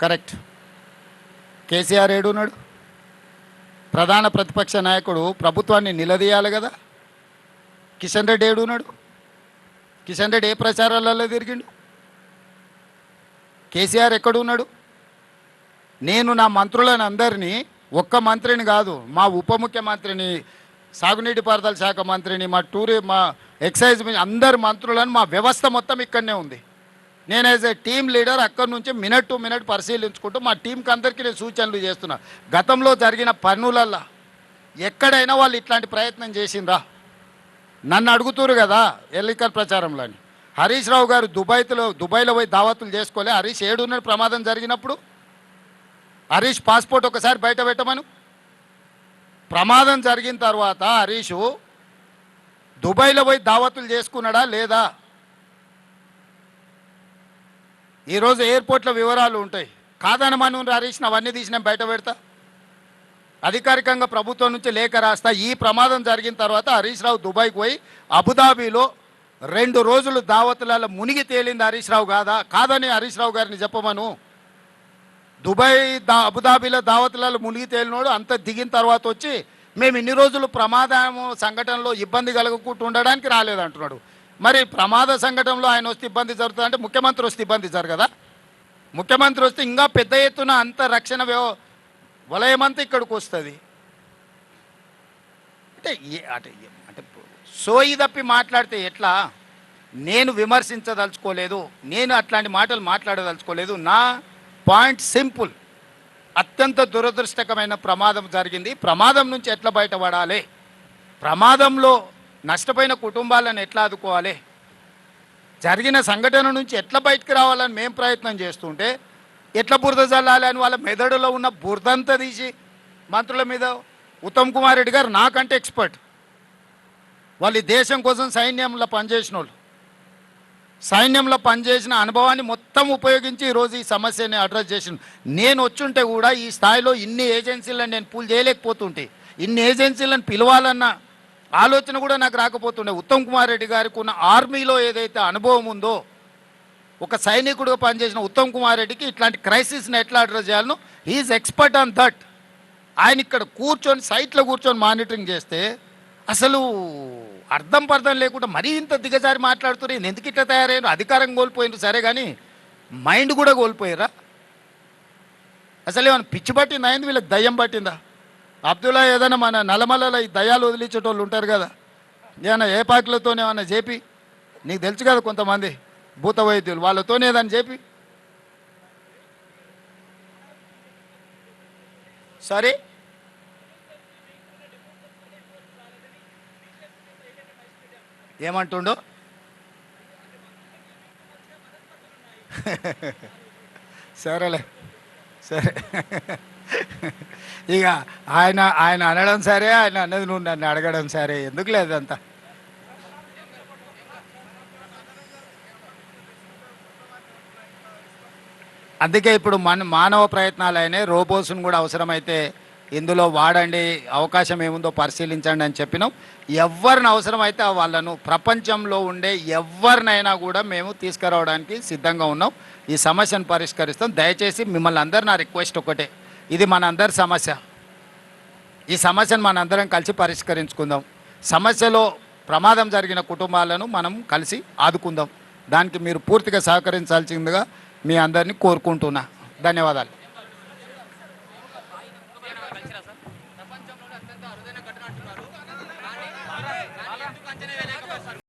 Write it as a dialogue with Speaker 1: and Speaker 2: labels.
Speaker 1: Correct. KCR ఏడున్నాడు? ప్రధాన ప్రతిపక్ష నాయకుడు ప్రభుత్వాన్ని నిలదీయాలి కదా. కిషన్ రెడ్డి ఏడున్నాడు? కిషన్ రెడ్డి ఏ ప్రచారాలలో తిరిగిండు? కేసీఆర్ ఎక్కడున్నాడు? నేను నా మంత్రులను అందరినీ, ఒక్క మంత్రిని కాదు, మా ఉప ముఖ్యమంత్రిని, సాగునీటి పారుదల శాఖ మంత్రిని, మా ఎక్సైజ్ అందరి మంత్రులను, మా వ్యవస్థ మొత్తం ఇక్కడనే ఉంది. నేను యాజ్ ఏ టీమ్ లీడర్ అక్కడి నుంచి మినిట్ టు మినిట్ పరిశీలించుకుంటూ మా టీంకి అందరికీ నేను సూచనలు చేస్తున్నా. గతంలో జరిగిన పన్నులల్లో ఎక్కడైనా వాళ్ళు ఇట్లాంటి ప్రయత్నం చేసిండ్రా? నన్ను అడుగుతురు కదా ఎన్నికల ప్రచారంలో. హరీష్ రావు గారు దుబాయ్లో పోయి దావతులు చేసుకోలే. హరీష్ ఏడున్న ప్రమాదం జరిగినప్పుడు హరీష్ పాస్పోర్ట్ ఒకసారి బయట పెట్టమను. ప్రమాదం జరిగిన తర్వాత హరీషు దుబాయ్లో పోయి దావతులు చేసుకున్నాడా లేదా? ఈరోజు ఎయిర్పోర్ట్లో వివరాలు ఉంటాయి. కాదనమను హరీష్, అవన్నీ తీసి నేను బయట పెడతా. అధికారికంగా ప్రభుత్వం నుంచి లేఖ రాస్తా. ఈ ప్రమాదం జరిగిన తర్వాత హరీష్ రావు దుబాయ్కి పోయి అబుదాబీలో 2 రోజులు దావతులలో మునిగి తేలింది హరీష్ రావు కాదని హరీష్ రావు గారిని చెప్పమను. అబుదాబీలో దావతులలో మునిగి తేలినోడు అంత దిగిన తర్వాత వచ్చి మేము ఇన్ని రోజులు ప్రమాదం సంఘటనలో ఇబ్బంది కలగకుండా ఉండడానికి రాలేదంటున్నాడు. మరి ప్రమాద సంఘటనలో ఆయన వస్తే ఇబ్బంది జరుగుతుందంటే ముఖ్యమంత్రి వస్తే ఇబ్బంది జరగదా? ముఖ్యమంత్రి వస్తే ఇంకా పెద్ద ఎత్తున అంత రక్షణ వలయమంతా ఇక్కడికి వస్తుంది. అంటే అంటే సోయి తప్పి మాట్లాడితే ఎట్లా? నేను విమర్శించదలుచుకోలేదు, నేను అట్లాంటి మాటలు మాట్లాడదలుచుకోలేదు. నా పాయింట్ సింపుల్. అత్యంత దురదృష్టకరమైన ప్రమాదం జరిగింది. ప్రమాదం నుంచి ఎట్లా బయటపడాలి, ప్రమాదంలో నష్టపోయిన కుటుంబాలను ఎట్లా ఆదుకోవాలి, జరిగిన సంఘటన నుంచి ఎట్లా బయటకు రావాలని మేము ప్రయత్నం చేస్తుంటే ఎట్లా బురద జల్లాలి అని వాళ్ళ మెదడులో ఉన్న బురదంతా తీసి మంత్రుల మీద. ఉత్తమ్ కుమార్ రెడ్డి గారు నాకంటే ఎక్స్పర్ట్. వాళ్ళు దేశం కోసం సైన్యంలో పనిచేసిన వాళ్ళు, సైన్యంలో పనిచేసిన అనుభవాన్ని మొత్తం ఉపయోగించి ఈరోజు ఈ సమస్యని అడ్రస్ చేసిన. నేను వచ్చుంటే కూడా ఈ స్థాయిలో ఇన్ని ఏజెన్సీలను నేను పూల్ చేయలేకపోతుంటే, ఇన్ని ఏజెన్సీలను పిలవాలన్న ఆలోచన కూడా నాకు రాకపోతుండే. ఉత్తమ్ కుమార్ రెడ్డి గారికి ఉన్న ఆర్మీలో ఏదైతే అనుభవం ఉందో, ఒక సైనికుడిగా పనిచేసిన ఉత్తమ్ కుమార్ రెడ్డికి ఇట్లాంటి క్రైసిస్ని ఎట్లా అడ్రస్ చేయాలనో హీఈస్ ఎక్స్పర్ట్ ఆన్ దట్. ఆయన ఇక్కడ కూర్చొని సైట్లో కూర్చొని మానిటరింగ్ చేస్తే అసలు అర్థం పర్థం లేకుండా మరీ ఇంత దిగజారి మాట్లాడుతున్నారు. ఎందుకు ఇట్లా తయారయ్యారు? అధికారం కోల్పోయినారు సరే, కానీ మైండ్ కూడా కోల్పోయారా? అసలు ఏమైనా పిచ్చి పట్టిందా? అయింది వీళ్ళకి దయ్యం పట్టిందా? అబ్దుల్లా ఏదైనా మన నల్లమల్లలో ఈ దయ్యాలు వదిలించేటోళ్ళు ఉంటారు కదా, ఏమన్నా ఏ పాకులతోనే ఏమన్నా చెప్పి, నీకు తెలుసు కదా కొంతమంది భూత వైద్యులు, వాళ్ళతోనే ఏదైనా చెప్పి సరే. ఏమంటుండో సరేలే సరే. ఇక ఆయన అనడం సరే, ఆయన అన్నది నువ్వు నన్ను అడగడం సరే, ఎందుకు లేదంతా. అందుకే ఇప్పుడు మానవ ప్రయత్నాలు అయినాయి. రోబోస్ను కూడా అవసరమైతే ఇందులో వాడండి, అవకాశం ఏముందో పరిశీలించండి అని చెప్పినాం. ఎవరిని అవసరమైతే వాళ్ళను, ప్రపంచంలో ఉండే ఎవరినైనా కూడా మేము తీసుకురావడానికి సిద్ధంగా ఉన్నాం. ఈ సమస్యను పరిష్కరిస్తాం. దయచేసి మిమ్మల్ని అందరు నా రిక్వెస్ట్ ఒకటే, ఇది మనందరి సమస్య. ఈ సమస్యను మనందరం కలిసి పరిష్కరించుకుందాం. సమస్యలో ప్రమాదం జరిగిన కుటుంబాలను మనం కలిసి ఆదుకుందాం. దానికి మీరు పూర్తిగా సహకరించాల్సిందిగా మీ అందరినీ కోరుకుంటున్నా. ధన్యవాదాలు.